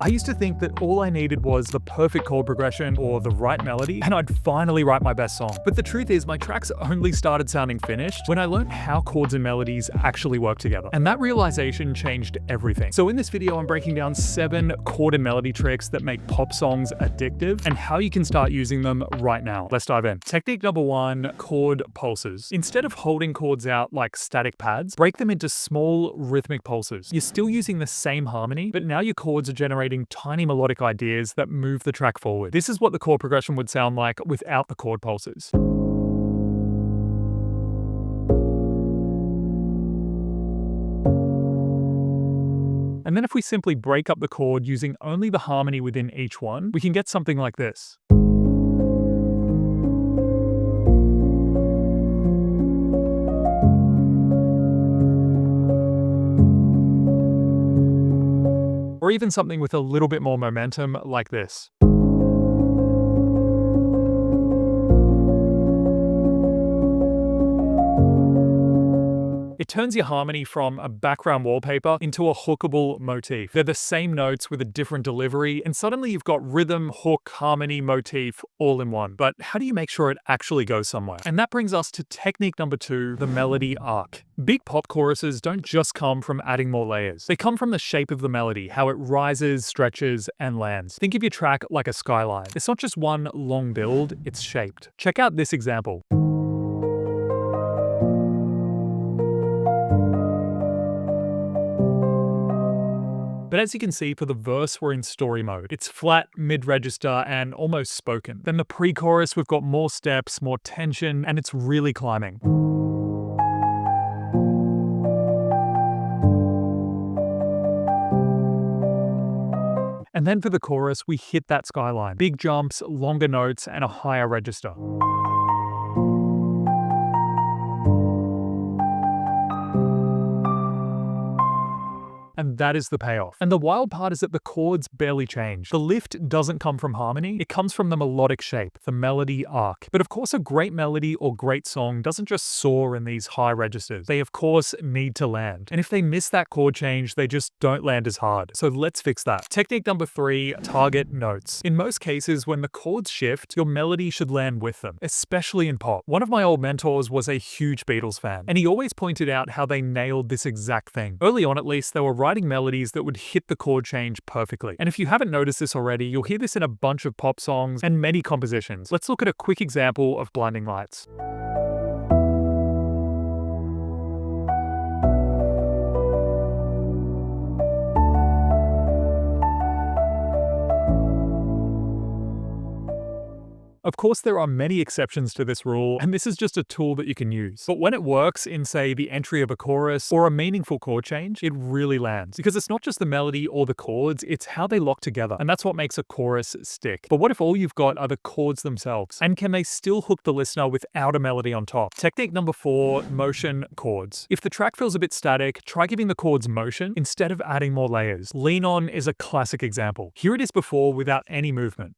I used to think that all I needed was the perfect chord progression or the right melody, and I'd finally write my best song. But the truth is, my tracks only started sounding finished when I learned how chords and melodies actually work together. And that realization changed everything. So in this video, I'm breaking down 7 chord and melody tricks that make pop songs addictive and how you can start using them right now. Let's dive in. Technique number 1, chord pulses. Instead of holding chords out like static pads, break them into small rhythmic pulses. You're still using the same harmony, but now your chords are generating tiny melodic ideas that move the track forward. This is what the chord progression would sound like without the chord pulses. And then if we simply break up the chord using only the harmony within each one, we can get something like this. Or even something with a little bit more momentum like this. It turns your harmony from a background wallpaper into a hookable motif. They're the same notes with a different delivery, and suddenly you've got rhythm, hook, harmony, motif all in one. But how do you make sure it actually goes somewhere? And that brings us to technique number 2, the melody arc. Big pop choruses don't just come from adding more layers. They come from the shape of the melody, how it rises, stretches, and lands. Think of your track like a skyline. It's not just one long build, it's shaped. Check out this example. But as you can see, for the verse, we're in story mode. It's flat, mid-register, and almost spoken. Then the pre-chorus, we've got more steps, more tension, and it's really climbing. And then for the chorus, we hit that skyline. Big jumps, longer notes, and a higher register. And that is the payoff. And the wild part is that the chords barely change. The lift doesn't come from harmony, it comes from the melodic shape, the melody arc. But of course, a great melody or great song doesn't just soar in these high registers. They of course need to land. And if they miss that chord change, they just don't land as hard. So let's fix that. Technique number 3, target notes. In most cases, when the chords shift, your melody should land with them, especially in pop. One of my old mentors was a huge Beatles fan, and he always pointed out how they nailed this exact thing. Early on at least, they were writing melodies that would hit the chord change perfectly. And if you haven't noticed this already, you'll hear this in a bunch of pop songs and many compositions. Let's look at a quick example of Blinding Lights. Of course, there are many exceptions to this rule, and this is just a tool that you can use. But when it works in, say, the entry of a chorus or a meaningful chord change, it really lands. Because it's not just the melody or the chords, it's how they lock together. And that's what makes a chorus stick. But what if all you've got are the chords themselves? And can they still hook the listener without a melody on top? Technique number 4, motion chords. If the track feels a bit static, try giving the chords motion instead of adding more layers. Lean On is a classic example. Here it is before without any movement.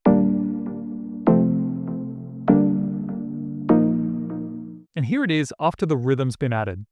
And here it is after the rhythm's been added.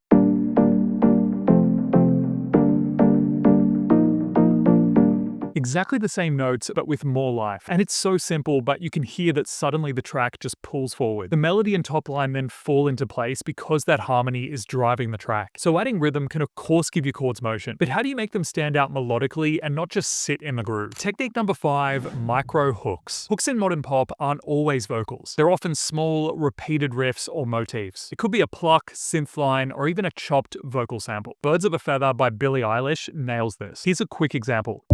Exactly the same notes, but with more life. And it's so simple, but you can hear that suddenly the track just pulls forward. The melody and top line then fall into place because that harmony is driving the track. So adding rhythm can of course give your chords motion, but how do you make them stand out melodically and not just sit in the groove? Technique number 5, micro hooks. Hooks in modern pop aren't always vocals. They're often small, repeated riffs or motifs. It could be a pluck, synth line, or even a chopped vocal sample. Birds of a Feather by Billie Eilish nails this. Here's a quick example.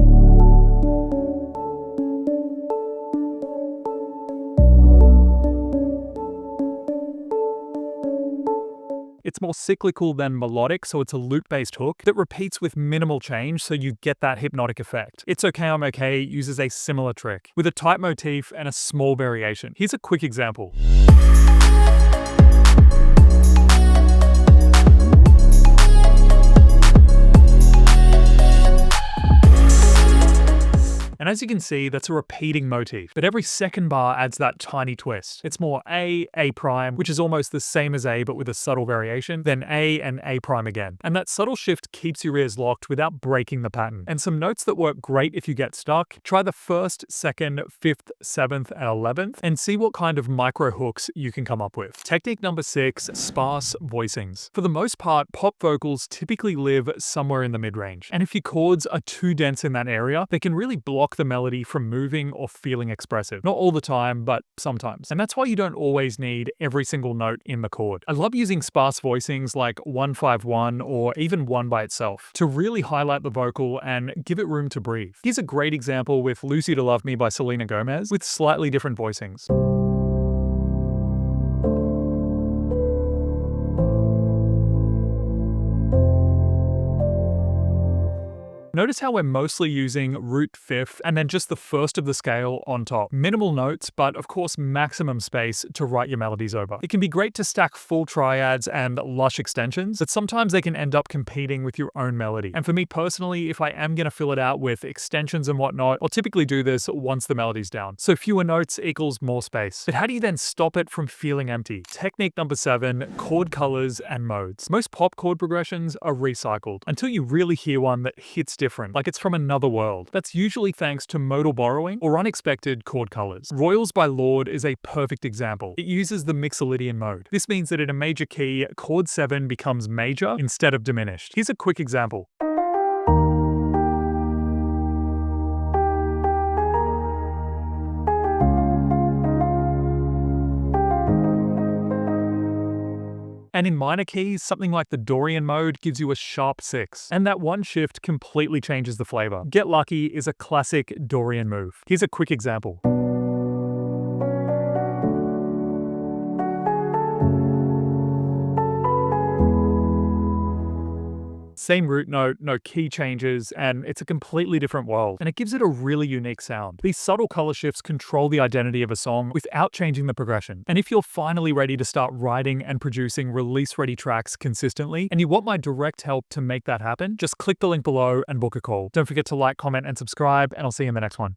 It's more cyclical than melodic, so it's a loop-based hook that repeats with minimal change, so you get that hypnotic effect. It's Okay, I'm Okay uses a similar trick, with a tight motif and a small variation. Here's a quick example. And as you can see, that's a repeating motif. But every second bar adds that tiny twist. It's more A prime, which is almost the same as A but with a subtle variation, then A and A prime again. And that subtle shift keeps your ears locked without breaking the pattern. And some notes that work great if you get stuck, try the 1st, 2nd, 5th, 7th, and 11th, and see what kind of micro hooks you can come up with. Technique number 6, sparse voicings. For the most part, pop vocals typically live somewhere in the mid-range. And if your chords are too dense in that area, they can really block the melody from moving or feeling expressive. Not all the time, but sometimes. And that's why you don't always need every single note in the chord. I love using sparse voicings like 1-5-1 or even 1 by itself to really highlight the vocal and give it room to breathe. Here's a great example with Lose You to Love Me by Selena Gomez with slightly different voicings. Notice how we're mostly using root 5th and then just the 1st of the scale on top. Minimal notes, but of course maximum space to write your melodies over. It can be great to stack full triads and lush extensions, but sometimes they can end up competing with your own melody. And for me personally, if I am going to fill it out with extensions and whatnot, I'll typically do this once the melody's down. So fewer notes equals more space. But how do you then stop it from feeling empty? Technique number 7, chord colors and modes. Most pop chord progressions are recycled until you really hear one that hits different, like it's from another world. That's usually thanks to modal borrowing or unexpected chord colors. Royals by Lorde is a perfect example. It uses the Mixolydian mode. This means that in a major key, chord 7 becomes major instead of diminished. Here's a quick example. And in minor keys, something like the Dorian mode gives you a sharp 6. And that one shift completely changes the flavor. Get Lucky is a classic Dorian move. Here's a quick example. Same root note, no key changes, and it's a completely different world. And it gives it a really unique sound. These subtle color shifts control the identity of a song without changing the progression. And if you're finally ready to start writing and producing release-ready tracks consistently, and you want my direct help to make that happen, just click the link below and book a call. Don't forget to like, comment, and subscribe, and I'll see you in the next one.